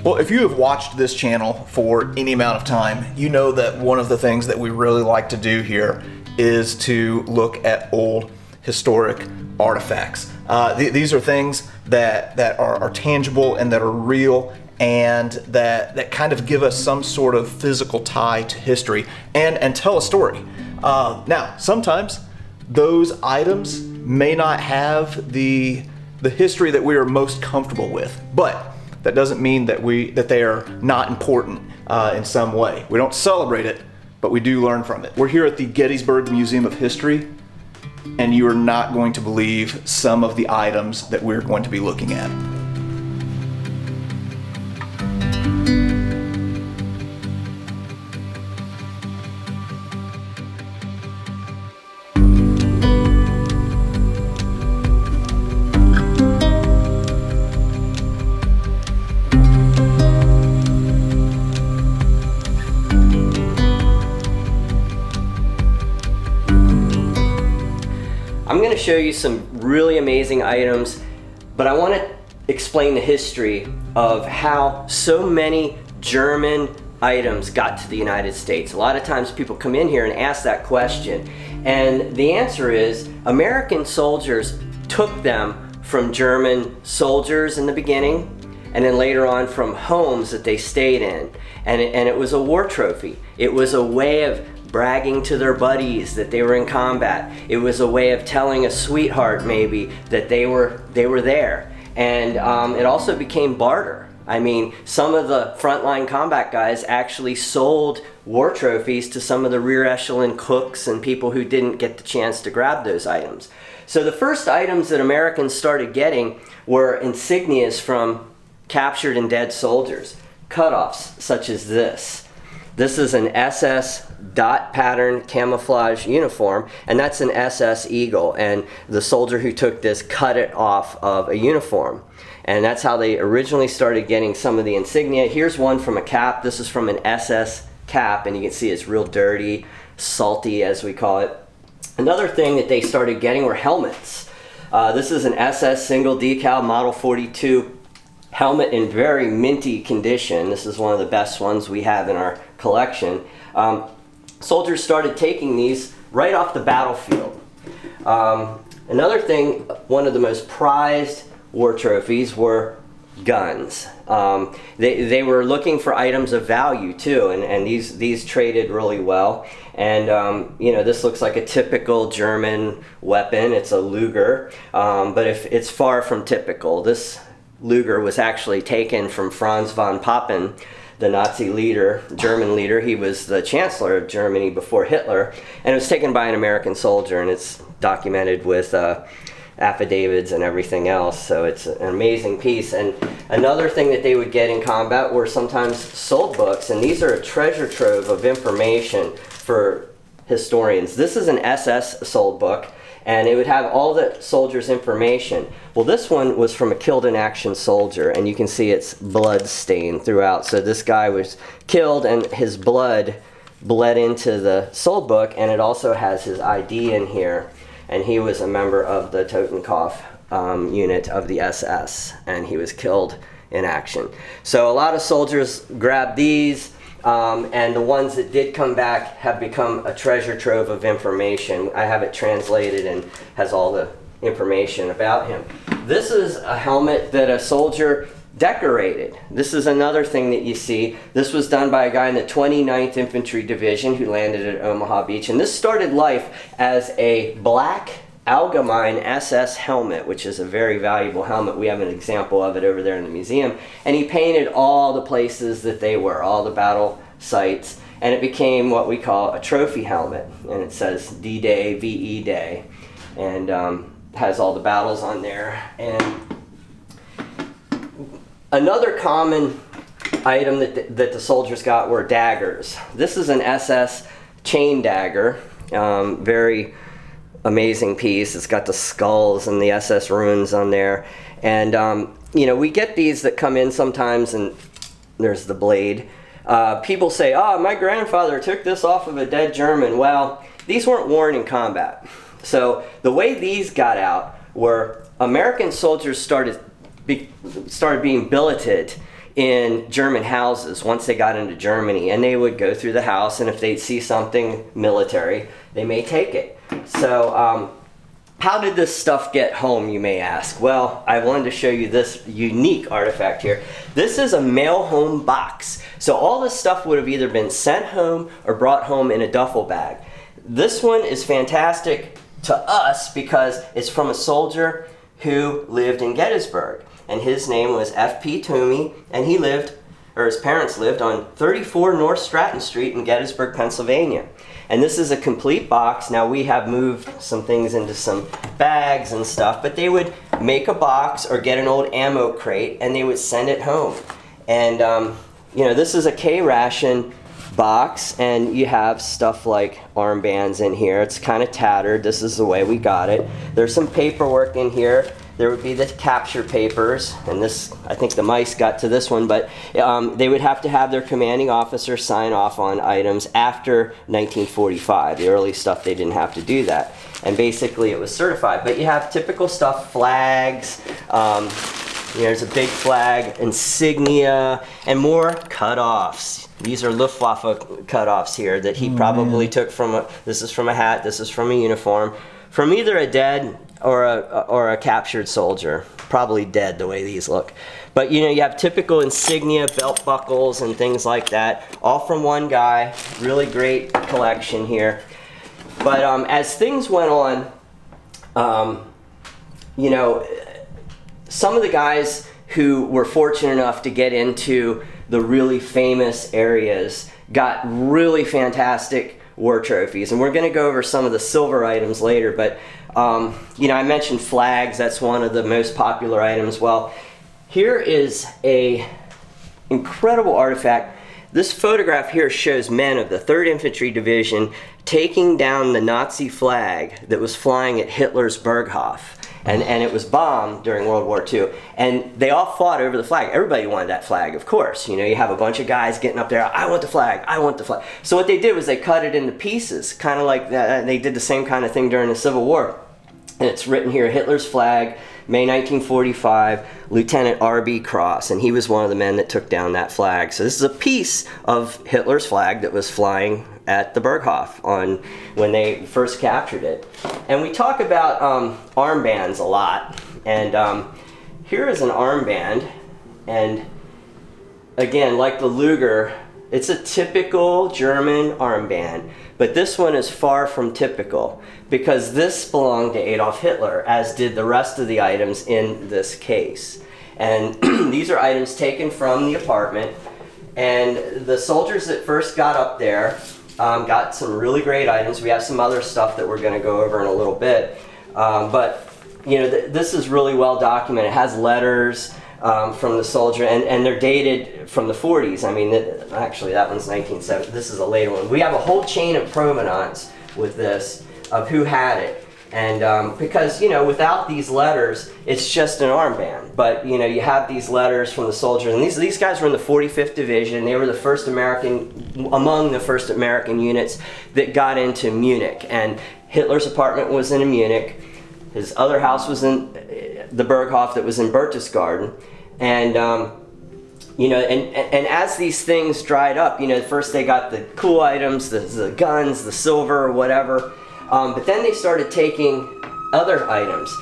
Well, if you have watched this channel for any amount of time, you know that one of the things that we really like to do here is to look at old historic artifacts. These are things that are tangible and that are real, and that kind of give us some sort of physical tie to history and tell a story. Now, sometimes those items may not have the history that we are most comfortable with, but that doesn't mean that they are not important in some way. We don't celebrate it, but we do learn from it. We're here at the Gettysburg Museum of History, and you are not going to believe some of the items that we're going to be looking at. I'm going to show you some really amazing items, but I want to explain the history of how so many German items got to the United States. A lot of times people come in here and ask that question, and the answer is American soldiers took them from German soldiers in the beginning, and then later on from homes that they stayed in, and it was a war trophy. It was a way of bragging to their buddies that they were in combat. It was a way of telling a sweetheart maybe that they were there. And it also became barter. I mean, some of the frontline combat guys actually sold war trophies to some of the rear echelon cooks and people who didn't get the chance to grab those items. So the first items that Americans started getting were insignias from captured and dead soldiers. Cutoffs such as this. This is an SS dot pattern camouflage uniform, and that's an SS Eagle, and the soldier who took this cut it off of a uniform, and that's how they originally started getting some of the insignia. Here's one from a cap. This is from an SS cap, and you can see it's real dirty, salty as we call it. Another thing that they started getting were helmets. This is an SS single decal model 42 helmet in very minty condition. This is one of the best ones we have in our collection. Soldiers started taking these right off the battlefield. Another thing, one of the most prized war trophies were guns. They were looking for items of value too, and these traded really well. And you know, this looks like a typical German weapon. It's a Luger, but if it's far from typical. This Luger was actually taken from Franz von Papen, the Nazi leader, German leader. He was the chancellor of Germany before Hitler, and it was taken by an American soldier, and it's documented with affidavits and everything else, so it's an amazing piece. And another thing that they would get in combat were sometimes sold books, and these are a treasure trove of information for historians. This is an SS sold book, and it would have all the soldiers' information. Well, this one was from a killed in action soldier, and you can see it's blood stained throughout. So this guy was killed, and his blood bled into the sold book, and it also has his ID in here. And he was a member of the Totenkopf unit of the SS, and he was killed in action. So a lot of soldiers grabbed these. And the ones that did come back have become a treasure trove of information. I have it translated and has all the information about him. This is a helmet that a soldier decorated. This is another thing that you see. This was done by a guy in the 29th Infantry Division who landed at Omaha Beach. And this started life as a black Allgemeine SS helmet, which is a very valuable helmet. We have an example of it over there in the museum. And he painted all the places that they were, all the battle sites, and it became what we call a trophy helmet. And it says D-Day, VE Day, and has all the battles on there. And another common item that the soldiers got were daggers. This is an SS chain dagger, very amazing piece. It's got the skulls and the SS runes on there. And you know, we get these that come in sometimes, and there's the blade. People say, oh, my grandfather took this off of a dead German. Well, these weren't worn in combat. So the way these got out were American soldiers started being billeted in German houses once they got into Germany, and they would go through the house, and if they'd see something military, they may take it. So how did this stuff get home, you may ask? Well, I wanted to show you this unique artifact here. This is a mail home box. So all this stuff would have either been sent home or brought home in a duffel bag. This one is fantastic to us because it's from a soldier who lived in Gettysburg. And his name was F.P. Toomey, and he lived, or his parents lived, on 34 North Stratton Street in Gettysburg, Pennsylvania. And this is a complete box. Now we have moved some things into some bags and stuff, but they would make a box or get an old ammo crate and they would send it home. And you know, this is a K-ration box, and you have stuff like armbands in here. It's kind of tattered. This is the way we got it. There's some paperwork in here. There would be the capture papers, and this, I think the mice got to this one, but they would have to have their commanding officer sign off on items after 1945. The early stuff, they didn't have to do that. And basically it was certified. But you have typical stuff, flags, there's a big flag, insignia, and more cutoffs. These are Luftwaffe cutoffs here that he probably took from this is from a hat, this is from a uniform, from either a dead or a captured soldier. Probably dead the way these look. But you know, you have typical insignia, belt buckles, and things like that, all from one guy. Really great collection here. But as things went on, you know, some of the guys who were fortunate enough to get into the really famous areas got really fantastic war trophies, and we're going to go over some of the silver items later. But you know, I mentioned flags. That's one of the most popular items. Well, here is a incredible artifact. This photograph here shows men of the 3rd Infantry Division taking down the Nazi flag that was flying at Hitler's Berghof. And it was bombed during World War II. And they all fought over the flag. Everybody wanted that flag, of course. You know, you have a bunch of guys getting up there, I want the flag, I want the flag. So what they did was they cut it into pieces, kind of like that. They did the same kind of thing during the Civil War. And it's written here, Hitler's flag, May 1945, Lieutenant R.B. Cross. And he was one of the men that took down that flag. So this is a piece of Hitler's flag that was flying at the Berghof when they first captured it. And we talk about armbands a lot. And here is an armband. And again, like the Luger, it's a typical German armband. But this one is far from typical, because this belonged to Adolf Hitler, as did the rest of the items in this case. And these are items taken from the apartment. And the soldiers that first got up there got some really great items. We have some other stuff that we're going to go over in a little bit. But you know, this is really well documented. It has letters from the soldier, and they're dated from the 40s. I mean, actually that one's 1970. This is a later one. We have a whole chain of provenance with this of who had it. And because, you know, without these letters, it's just an armband. But, you know, you have these letters from the soldiers. And these guys were in the 45th Division. They were the first among the first American units that got into Munich. And Hitler's apartment was in Munich. His other house was in the Berghof that was in Berchtesgaden. And, you know, and as these things dried up, you know, first they got the cool items, the guns, the silver, whatever. But then they started taking other items.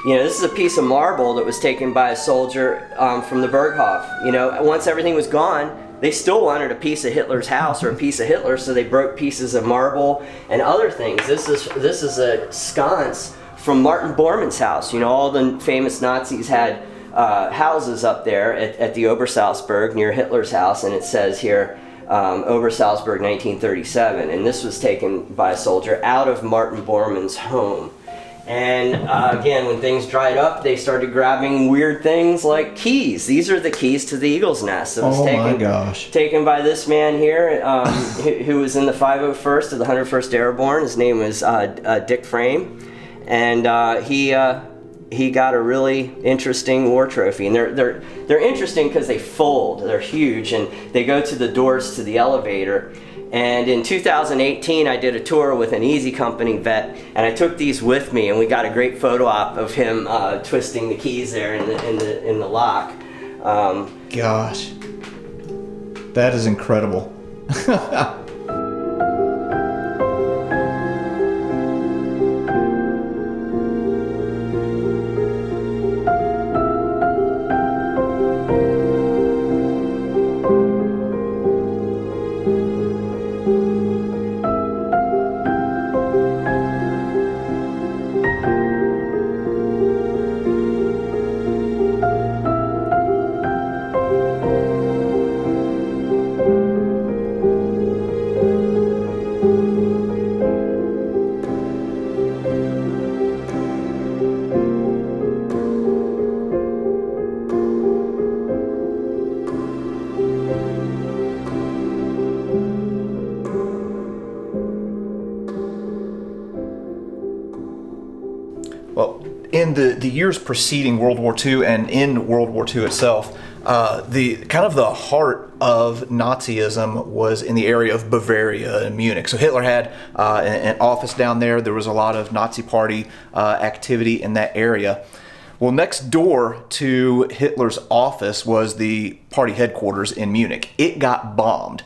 You know, this is a piece of marble that was taken by a soldier from the Berghof. You know, once everything was gone, they still wanted a piece of Hitler's house or a piece of Hitler, so they broke pieces of marble and other things. This is a sconce from Martin Bormann's house. You know, all the famous Nazis had houses up there at the Obersalzberg near Hitler's house, and it says here, Obersalzberg 1937, and this was taken by a soldier out of Martin Bormann's home. And again, when things dried up, they started grabbing weird things like keys. These are the keys to the Eagle's Nest. It was taken by this man here, who was in the 501st of the 101st Airborne. His name was Dick Frame, and he got a really interesting war trophy. And they're interesting because they fold. They're huge, and they go to the doors to the elevator. And in 2018, I did a tour with an Easy Company vet, and I took these with me, and we got a great photo op of him twisting the keys there in the lock. gosh. That is incredible. Well, in the years preceding World War II and in World War II itself, the kind of the heart of Nazism was in the area of Bavaria and Munich. So Hitler had an office down there. There was a lot of Nazi Party activity in that area. Well, next door to Hitler's office was the party headquarters in Munich. It got bombed.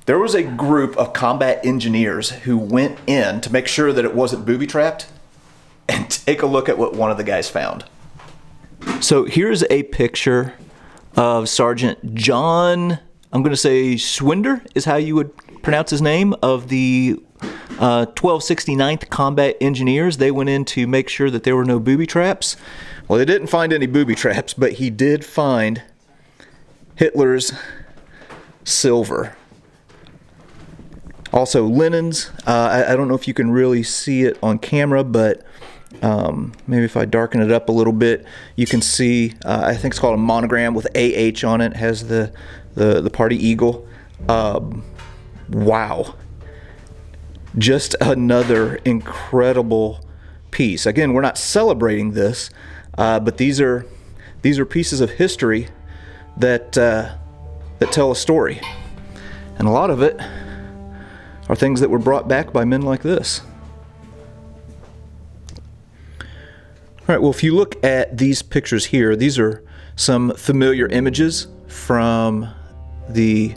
There was a group of combat engineers who went in to make sure that it wasn't booby-trapped. And take a look at what one of the guys found. So here's a picture of Sergeant John, I'm going to say Schwinder is how you would pronounce his name, of the 1269th Combat Engineers. They went in to make sure that there were no booby traps. Well, they didn't find any booby traps, but he did find Hitler's silver. Also linens. I don't know if you can really see it on camera, but maybe if I darken it up a little bit, you can see, I think it's called a monogram with AH on it. It has the party eagle. Wow. Just another incredible piece. Again, we're not celebrating this, but these are pieces of history that tell a story. And a lot of it are things that were brought back by men like this. All right, well, if you look at these pictures here, these are some familiar images from the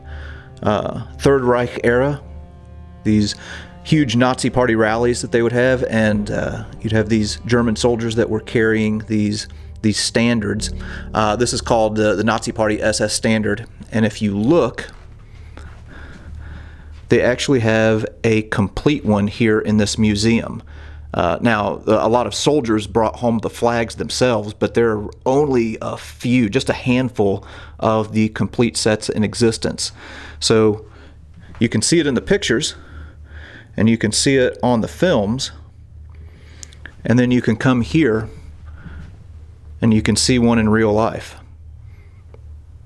Third Reich era. These huge Nazi Party rallies that they would have, and you'd have these German soldiers that were carrying these standards. This is called the Nazi Party SS standard, and if you look, they actually have a complete one here in this museum. Now, a lot of soldiers brought home the flags themselves, but there are only a few, just a handful of the complete sets in existence. So you can see it in the pictures, and you can see it on the films, and then you can come here and you can see one in real life.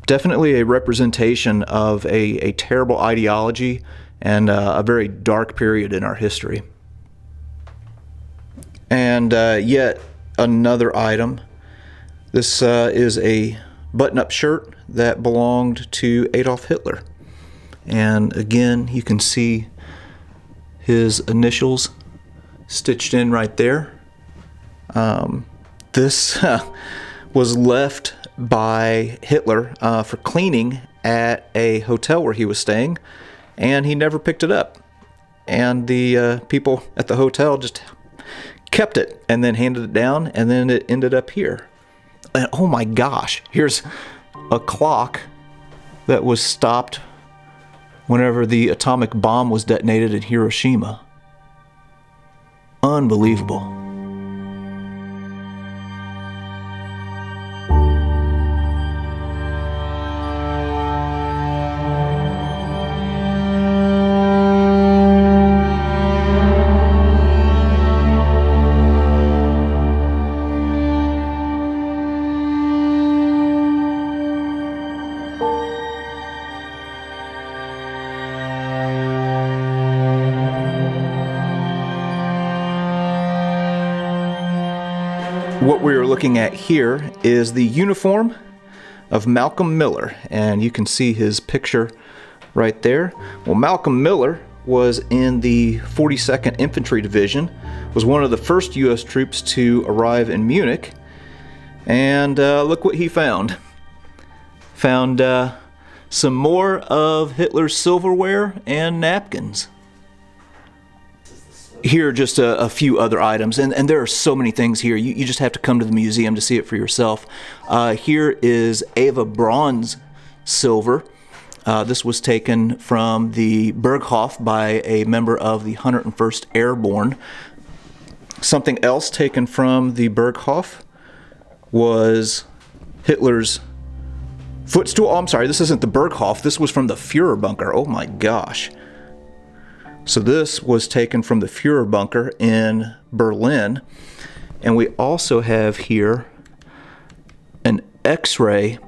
Definitely a representation of a terrible ideology and a very dark period in our history. And yet another item. This is a button-up shirt that belonged to Adolf Hitler. And again, you can see his initials stitched in right there. This was left by Hitler for cleaning at a hotel where he was staying, and he never picked it up. And the people at the hotel just kept it and then handed it down, and then it ended up here. And oh my gosh, here's a clock that was stopped whenever the atomic bomb was detonated in Hiroshima. Unbelievable. What we're looking at here is the uniform of Malcolm Miller, and you can see his picture right there. Well, Malcolm Miller was in the 42nd Infantry Division, was one of the first U.S. troops to arrive in Munich, and look what he found. Found some more of Hitler's silverware and napkins. Here are just a few other items, and there are so many things here. You just have to come to the museum to see it for yourself. Here is Eva Braun's silver. This was taken from the Berghof by a member of the 101st Airborne. Something else taken from the Berghof was Hitler's footstool. Oh, I'm sorry, this isn't the Berghof. This was from the Führer bunker. Oh my gosh. So this was taken from the Führer bunker in Berlin. And we also have here an X-ray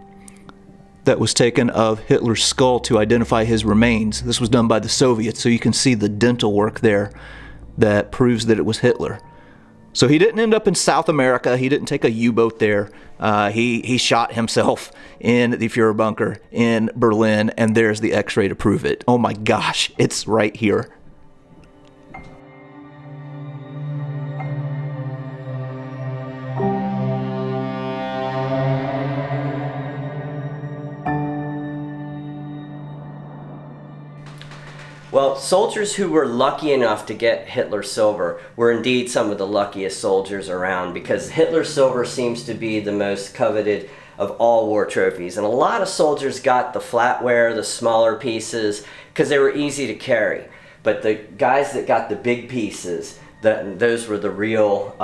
that was taken of Hitler's skull to identify his remains. This was done by the Soviets, so you can see the dental work there that proves that it was Hitler. So he didn't end up in South America. He didn't take a U-boat there. He shot himself in the Führer bunker in Berlin, and there's the X-ray to prove it. Oh my gosh, it's right here. Well, soldiers who were lucky enough to get Hitler's silver were indeed some of the luckiest soldiers around, because Hitler's silver seems to be the most coveted of all war trophies. And a lot of soldiers got the flatware, the smaller pieces, because they were easy to carry. But the guys that got the big pieces, those were the real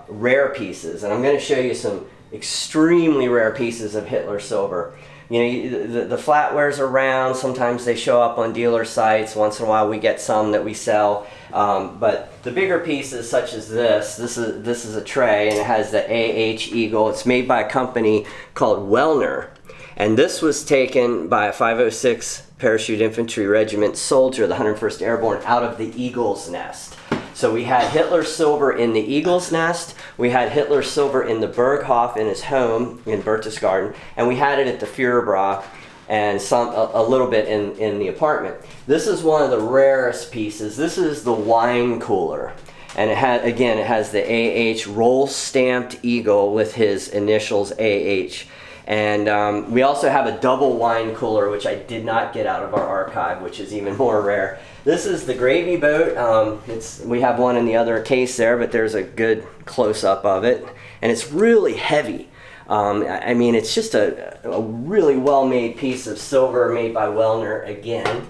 rare pieces. And I'm going to show you some extremely rare pieces of Hitler's silver. You know, the flatwares are round. Sometimes they show up on dealer sites. Once in a while we get some that we sell. But the bigger pieces, such as this is a tray, and it has the AH Eagle. It's made by a company called Wellner. And this was taken by a 506 Parachute Infantry Regiment soldier, the 101st Airborne, out of the Eagle's Nest. So we had Hitler's silver in the Eagle's Nest, we had Hitler's silver in the Berghof in his home in Berchtesgaden, and we had it at the Führerbräu and a little bit in the apartment. This is one of the rarest pieces. This is the wine cooler. And it has the AH roll stamped eagle with his initials AH. And we also have a double wine cooler, which I did not get out of our archive, which is even more rare. This is the gravy boat. We have one in the other case there, but there's a good close-up of it. And it's really heavy. I mean, it's just a really well-made piece of silver made by Wellner again.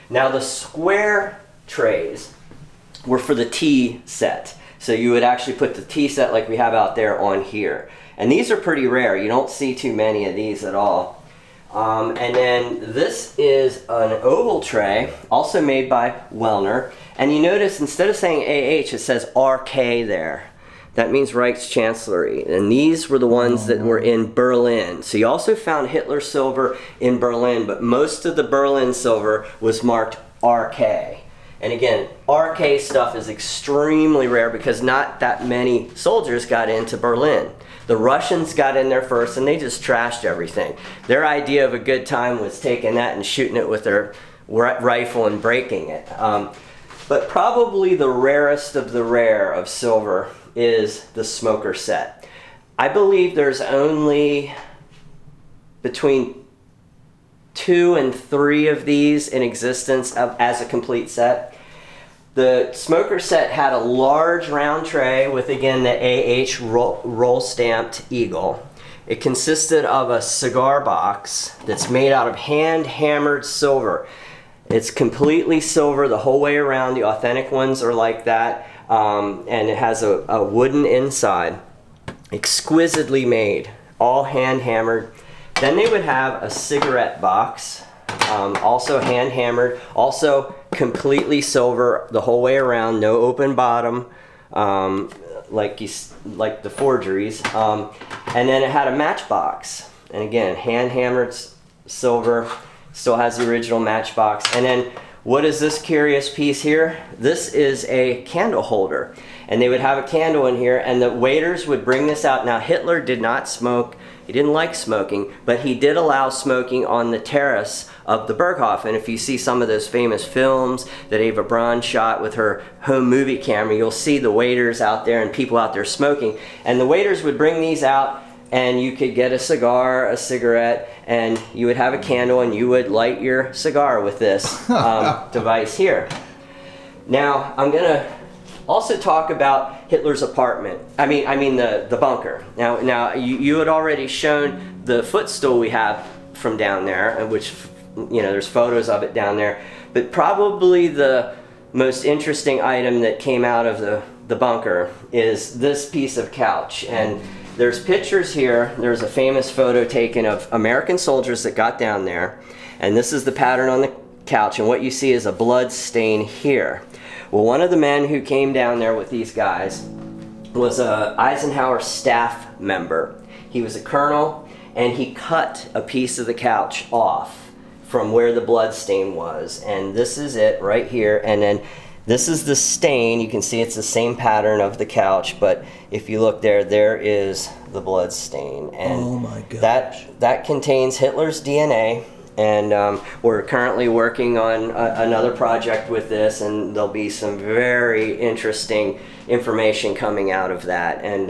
Now, the square trays were for the tea set. So you would actually put the tea set like we have out there on here. And these are pretty rare. You don't see too many of these at all. And then this is an oval tray, also made by Wellner. And you notice instead of saying AH, it says RK there. That means Reich's Chancellery. And these were the ones that were in Berlin. So you also found Hitler silver in Berlin, but most of the Berlin silver was marked RK. And again, RK stuff is extremely rare because not that many soldiers got into Berlin. The Russians got in there first and they just trashed everything. Their idea of a good time was taking that and shooting it with their rifle and breaking it. But probably the rarest of the rare of silver is the smoker set. I believe there's only between 2 and 3 of these in existence as a complete set. The smoker set had a large round tray with, again, the AH roll stamped eagle. It consisted of a cigar box that's made out of hand hammered silver. It's completely silver the whole way around. The authentic ones are like that. And it has a wooden inside. Exquisitely made, all hand hammered. Then they would have a cigarette box, also hand hammered, also completely silver the whole way around, no open bottom, like the forgeries. And then it had a matchbox, and again, hand hammered silver, still has the original matchbox. And then what is this curious piece here? This is a candle holder, and they would have a candle in here, and the waiters would bring this out. Now, Hitler did not smoke. He didn't like smoking, but he did allow smoking on the terrace of the Berghof. And if you see some of those famous films that Eva Braun shot with her home movie camera, you'll see the waiters out there and people out there smoking. And the waiters would bring these out and you could get a cigar, a cigarette, and you would have a candle and you would light your cigar with this device here. Now, I'm going to also talk about Hitler's apartment. I mean the bunker. Now you had already shown the footstool we have from down there, which, you know, there's photos of it down there. But probably the most interesting item that came out of the bunker is this piece of couch. And there's pictures here. There's a famous photo taken of American soldiers that got down there. And this is the pattern on the couch. And what you see is a blood stain here. Well, one of the men who came down there with these guys was a Eisenhower staff member. He was a colonel, and he cut a piece of the couch off from where the blood stain was. And this is it right here. And then this is the stain. You can see it's the same pattern of the couch, but if you look there, there is the blood stain. And oh my gosh. That contains Hitler's DNA. And we're currently working on another project with this, and there'll be some very interesting information coming out of that. And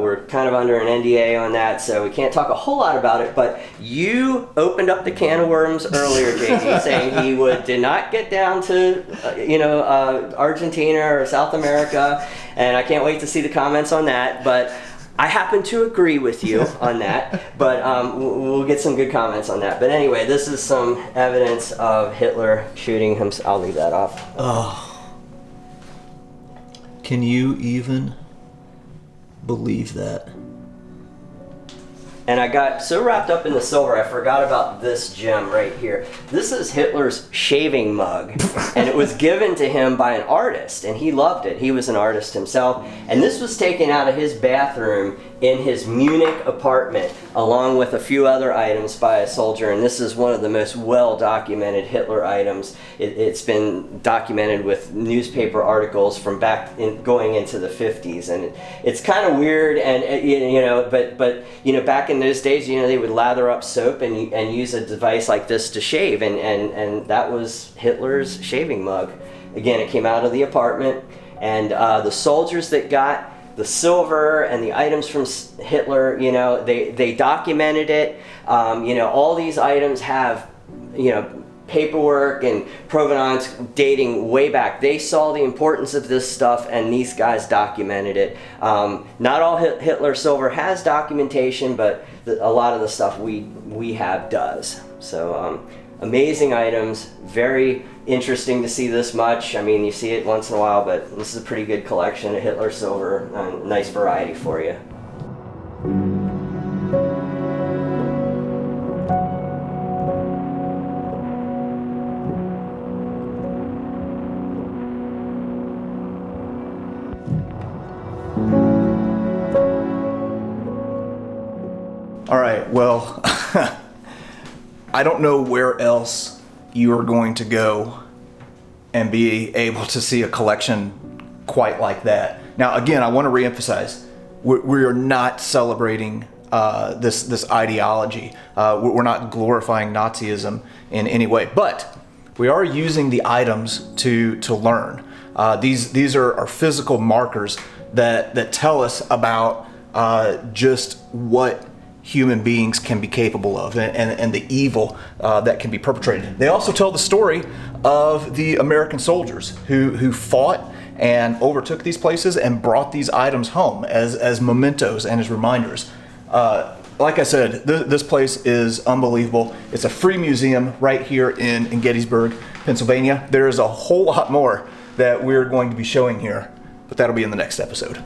we're kind of under an NDA on that, so we can't talk a whole lot about it. But you opened up the can of worms earlier, JD, saying he did not get down to Argentina or South America, and I can't wait to see the comments on that. But I happen to agree with you on that, but we'll get some good comments on that. But anyway, this is some evidence of Hitler shooting himself. I'll leave that off. Oh. Can you even believe that? And I got so wrapped up in the silver, I forgot about this gem right here. This is Hitler's shaving mug, and it was given to him by an artist, and he loved it. He was an artist himself, and this was taken out of his bathroom in his Munich apartment, along with a few other items by a soldier, and this is one of the most well-documented Hitler items. It's been documented with newspaper articles from going into the 50s, and it's kind of weird, and but back in those days, they would lather up soap and use a device like this to shave, and that was Hitler's shaving mug. Again, it came out of the apartment, and the soldiers that got the silver and the items from Hitler, they documented it. All these items have, paperwork and provenance dating way back. They saw the importance of this stuff, and these guys documented it. Not all Hitler silver has documentation, but a lot of the stuff we have does. So amazing items, very interesting to see this much. I mean, you see it once in a while, but this is a pretty good collection of Hitler silver. Nice variety for you. All right, well, I don't know where else you are going to go and be able to see a collection quite like that. Now, again, I want to reemphasize, we are not celebrating this ideology. We're not glorifying Nazism in any way, but we are using the items to learn. These are physical markers that tell us about just what human beings can be capable of and the evil that can be perpetrated. They also tell the story of the American soldiers who fought and overtook these places and brought these items home as mementos and as reminders. Like I said, this place is unbelievable. It's a free museum right here in Gettysburg, Pennsylvania. There is a whole lot more that we're going to be showing here, but that'll be in the next episode.